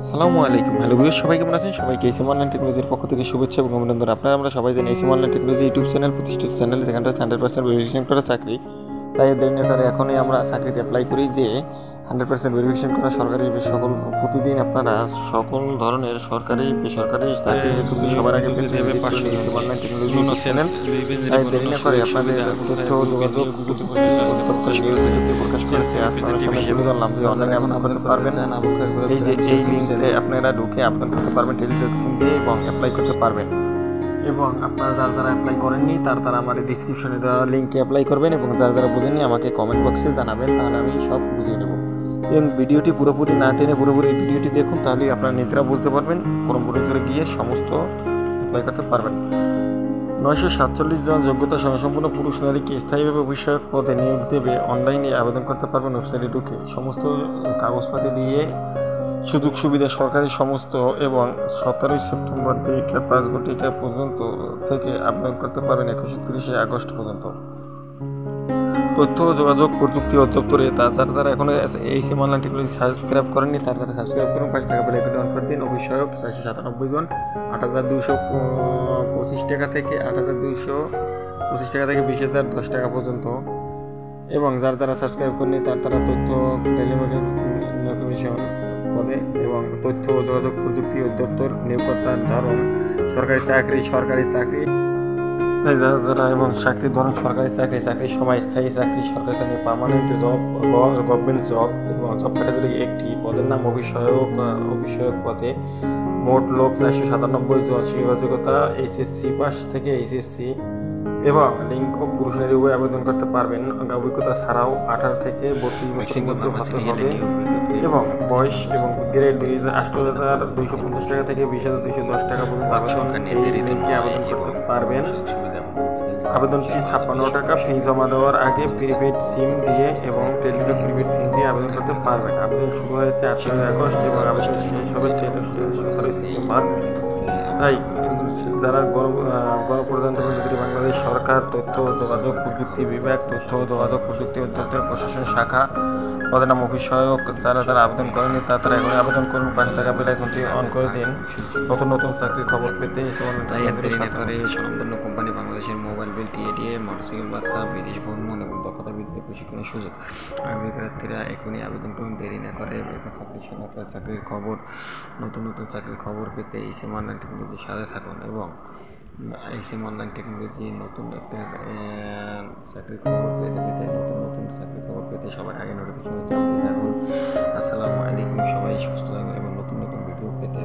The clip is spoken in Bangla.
আসসালামু আলাইকুম। হ্যালো ভিউয়ার্স, সবাই কেমন আছেন? সবাইকে এসএম অনলাইন টেকনোলজির পক্ষ থেকে শুভেচ্ছা এবং অভিনন্দন। আমরা সবাই জানি SM online technology YouTube channel প্রতিষ্ঠিত চ্যানেল, যেখানটা 100% ভেরিফিকেশন করা চাকরি। তাই দেরি না করে এখনই আমরা চাকরিতে অ্যাপ্লাই করি যে 100% ভেরিফিকেশন করা সরকারি সকল প্রতিদিন আপনারা সকল ধরনের সরকারি বেসরকারি চাকরি সবার আগে পেতে SM online technology YouTube channel. তাই দেরি না করে আপনাদের তথ্য যোগাযোগ প্রকাশ করেছে আপনারা সবাই বলে দিলাম যে অনলাইনে আবেদন করতে পারবেন। এই যে এই লিঙ্কে আপনারা ঢুকে আবেদন করতে পারবেন টেলিটক্সিং দিয়ে এবং অ্যাপ্লাই করতে পারবেন। এবং আপনারা যারা অ্যাপ্লাই করেননি তারা আমার ডিসক্রিপশনে দেওয়া লিঙ্কে অ্যাপ্লাই করবেন এবং যারা বোঝেননি আমাকে কমেন্ট বক্সে জানাবেন, তাহলে আমি সব বুঝিয়ে দেবো। এবং ভিডিওটি পুরোপুরি না টেনে পুরোপুরি ভিডিওটি দেখুন, তাহলে আপনারা নিজেরা বুঝতে পারবেন, কোনো ব্রাউজারে গিয়ে সমস্ত অ্যাপ্লাই করতে পারবেন। 947 জন যোগ্যতা সম্পূর্ণ পুরুষ নারীকে স্থায়ীভাবে বিষয়ক পদে নিয়োগ দেবে। অনলাইনে আবেদন করতে পারবেন ওয়েবসাইটে ঢুকে। সমস্ত কাগজপাতি দিয়ে সুযোগ সুবিধা সরকারি সমস্ত এবং 17 সেপ্টেম্বর 5 পর্যন্ত থেকে আবেদন করতে পারবেন 31 আগস্ট পর্যন্ত। তথ্য ও যোগাযোগ প্রযুক্তি অধিদপ্তরে যারা এখনো এসএম অনলাইন টেকনোলজি সাবস্ক্রাইব করেননি তারা সাবস্ক্রাইব করুন, 5 টাকা বেল আইকনটি অন করে দিন। অভিষয়ক 497 জন, 8,225 টাকা থেকে 8,225 টাকা থেকে 20,010 টাকা পর্যন্ত। এবং যারা সাবস্ক্রাইব করেননি তারা তথ্য কমিশন পদে এবং তথ্য ও যোগাযোগ প্রযুক্তি অধিদপ্তর নিয়োগকর্তার ধরন সরকারি চাকরি। তাই যারা এবং চাকরির ধরন সরকারি চাকরির সময় স্থায়ী চাকরি, সরকারি চাকরি, পার্মানেন্ট জব, গভর্নমেন্ট জব এবং জব ক্যাটাগরি একটি। পদের নাম অভিষয়ক পদে মোট লোক 497 জন। শিক্ষাযোগ্যতা এইচএসসি পাস থেকে এইচএসসি এবং লিঙ্গ পুরুষ নারী উভয় আবেদন করতে পারবেন। অভিজ্ঞতা ছাড়াও 18 থেকে 32 বছরের মধ্যে হতে হবে এবং বয়স এবং গ্রেড 8,250 টাকা থেকে 20,210 টাকা পর্যন্ত আবেদন করতে পারবেন। আবেদন ফি 56 টাকা। ফি জমা দেওয়ার আগে প্রিপেড সিম দিয়ে এবং টেলিটক প্রিপেড সিম দিয়ে আবেদন করতে পারবেন। আবেদন শুরু হয়েছে 18 আগস্ট এবং আবেদন শেষ হবে 17 সেপ্টেম্বর। তাই যারা গণপ্রজাতন্ত্রী বাংলাদেশ সরকার তথ্য ও যোগাযোগ প্রযুক্তি বিভাগ, তথ্য ও যোগাযোগ প্রযুক্তি অধিদপ্তর প্রশাসন শাখা, পদের নাম অভিষয়ক, যারা আবেদন করেনি তারা এখন আবেদন করুন, 5 টাকা বেল আইকনটি অন করে দিন। নতুন চাকরির খবর পেতে স্বনামধন্য কোম্পানি বাংলাদেশের মোবাইল বিল, টিএডিএ, মোটরসাইকেল ভাতা, বিদেশ ভ্রমণ এবং দক্ষতা বৃদ্ধি প্রশিক্ষণের সুযোগ। আগ্রহী প্রার্থীরা এখনই আবেদন করুন, দেরি না করে। চাকরির খবর, নতুন চাকরির খবর পেতে এসএম অনলাইন টেকনোলজির সাথে থাকুন এবং এসএম অনলাইন টেকনোলজি নতুন একটা চাকরির খবর পেতে সবার আগে নোটিফিকেশন চালিয়ে থাকুন। আসসালামু আলাইকুম। সবাই সুস্থ থাকুন এবং নতুন ভিডিও পেতে